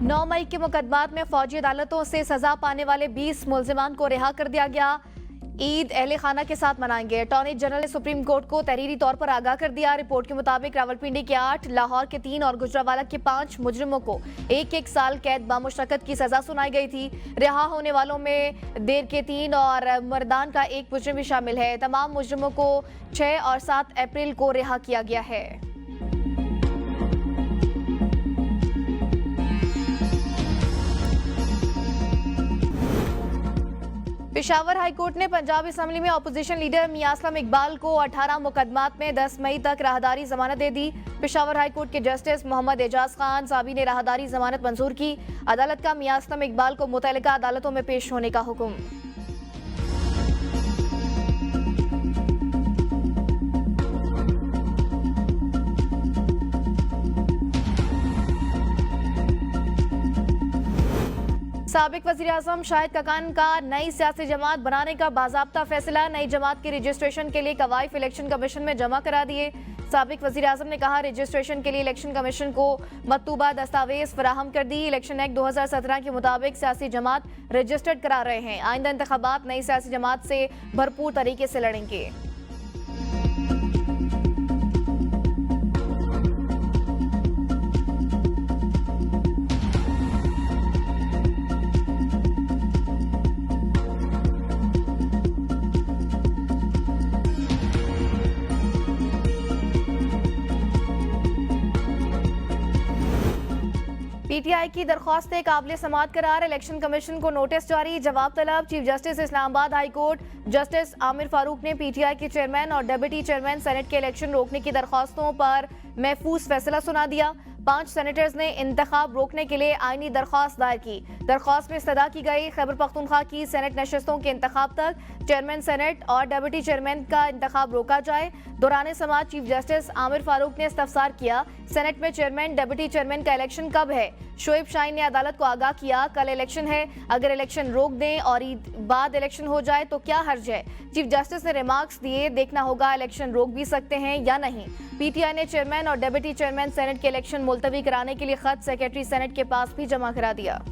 9 मई के मुकदमात में फौजी अदालतों से सजा पाने वाले 20 मुलजिमान को रिहा कर दिया गया। ईद अहले खाना के साथ मनाएंगे। अटॉर्नी जनरल ने सुप्रीम कोर्ट को तहरीरी तौर पर आगाह कर दिया। रिपोर्ट के मुताबिक रावलपिंडी के 8, लाहौर के 3 और गुजरावाला के 5 मुजरिमों को 1-1 साल कैद बामुशक्कत की सजा सुनाई गई थी। रिहा होने वालों में देर के 3 और मर्दान का 1 मुजरिम भी शामिल है। तमाम मुजरिमों को 6 और 7 अप्रैल को रिहा किया गया है। पेशावर हाईकोर्ट ने पंजाब असेंबली में अपोजिशन लीडर मियां असलम इकबाल को 18 मुकदमात में 10 मई तक राहदारी जमानत दे दी। पेशावर हाईकोर्ट के जस्टिस मोहम्मद एजाज खान साबी ने राहदारी जमानत मंजूर की। अदालत का मियां असलम इकबाल को मुतल्लिका अदालतों में पेश होने का हुक्म। साबिक वज़ीर आज़म शाहिद ककान का नई सियासी जमात बनाने का बाज़ाब्ता फैसला। नई जमात के रजिस्ट्रेशन के लिए कवायद इलेक्शन कमीशन में जमा करा दिए। साबिक वज़ीर आज़म ने कहा, रजिस्ट्रेशन के लिए इलेक्शन कमीशन को मतलूबा दस्तावेज फराहम कर दी। इलेक्शन एक्ट 2017 के मुताबिक सियासी जमात रजिस्टर्ड करा रहे हैं। आइंदा इंतखाबात नई सियासी जमात से भरपूर तरीके से लड़ेंगे। पीटीआई की दरख्वास्तें काबिल समाअत करार। इलेक्शन कमीशन को नोटिस जारी, जवाब तलब। Chief justice Islamabad high court justice Aamir Farooq ने पीटीआई के चेयरमैन और डिप्टी चेयरमैन सेनेट के इलेक्शन रोकने की दरख्वास्तों पर महफूज फैसला सुना दिया। 5 सेनेटर्स ने इंतखाब रोकने के लिए आईनी दरख्वास्त दायर की। दरख्वास्त में इस्तदा की गई खैबर पख्तूनख्वा की सेनेट नशस्तों के इंतखाब तक चेयरमैन सेनेट और डिप्टी चेयरमैन का इंतखाब रोका जाए। दौरान समाअत चीफ जस्टिस आमिर फारूक ने इस्तफसार किया, सेनेट में चेयरमैन डिप्टी चेयरमैन का इलेक्शन कब है। शोएब शाहीन ने अदालत को आगाह किया, कल इलेक्शन है, अगर इलेक्शन रोक दें और ईद बाद इलेक्शन हो जाए तो क्या हर्ज है। चीफ जस्टिस ने रिमार्क्स दिए, देखना होगा इलेक्शन रोक भी सकते हैं या नहीं। पीटीआई ने चेयरमैन और डिप्टी चेयरमैन सेनेट के इलेक्शन मुलतवी कराने के लिए खत सेक्रेटरी सेनेट के पास भी जमा करा दिया।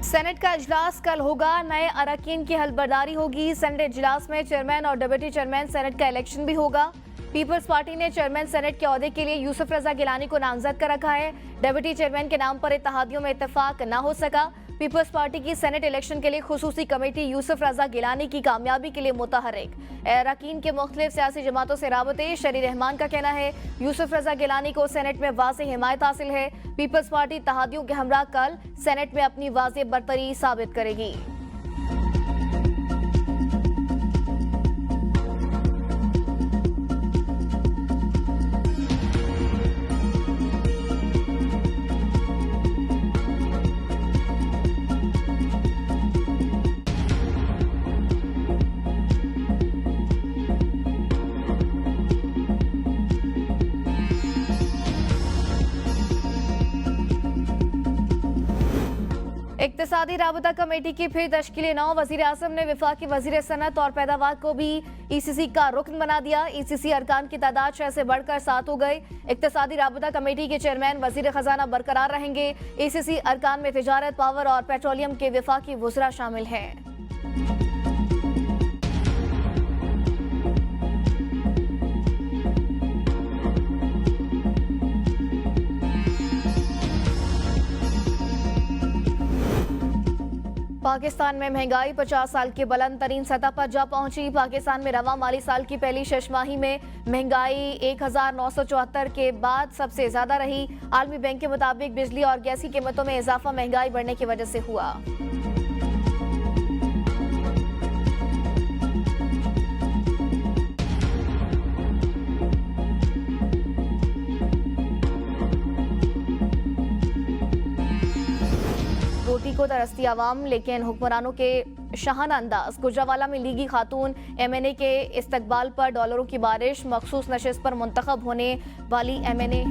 सेनेट का इजलास कल होगा, नए अरकान की हलबर्दारी होगी। सेनेट इजलास में चेयरमैन और डिप्टी चेयरमैन सेनेट का इलेक्शन भी होगा। पीपल्स पार्टी ने चेयरमैन सेनेट के ओहदे के लिए यूसुफ रजा गिलानी को नामजद कर रखा है। डिप्टी चेयरमैन के नाम पर इत्तेहादियों में इत्तेफाक न हो सका। पीपल्स पार्टी की सेनेट इलेक्शन के लिए खुसूसी कमेटी यूसुफ रजा गिलानी की कामयाबी के लिए मुतहर्रिक। अरकान के मुख्तलिफ सियासी जमातों से राबते। शरी रहमान का कहना है, यूसुफ रजा गिलानी को सेनेट में वाज़ेह हिमायत हासिल है। पीपल्स पार्टी इत्तेहादियों के हमरा कल सेनेट में अपनी वाज़ेह बरतरी साबित करेगी। इक्तिसादी राबता कमेटी की फिर तश्कील 9। वज़ीर आज़म ने वफाकी वज़ीर सनत और पैदावार को भी ईसीसी का रुकन बना दिया। ईसीसी अरकान की तादाद 6 से बढ़कर 7 हो गई। इक्तिसादी राबता कमेटी के चेयरमैन वज़ीर खजाना बरकरार रहेंगे। ईसीसी अरकान में तिजारत, पावर और पेट्रोलियम के वफाकी वज़रा शामिल हैं। पाकिस्तान में महंगाई 50 साल की बुलंद तरीन सतह पर जा पहुंची। पाकिस्तान में रवा माली साल की पहली छमाही में महंगाई 1974 के बाद सबसे ज्यादा रही। आलमी बैंक के मुताबिक बिजली और गैस की कीमतों में इजाफा महंगाई बढ़ने की वजह से हुआ। को तरसती आवाम, लेकिन हुक्मरानों के शाहाना अंदाज। गुजरावाला में लीगी खातून MNA के इस्तकबाल पर डॉलरों की बारिश, मखसूस नशिस्त पर मुंतखब होने वाली MNA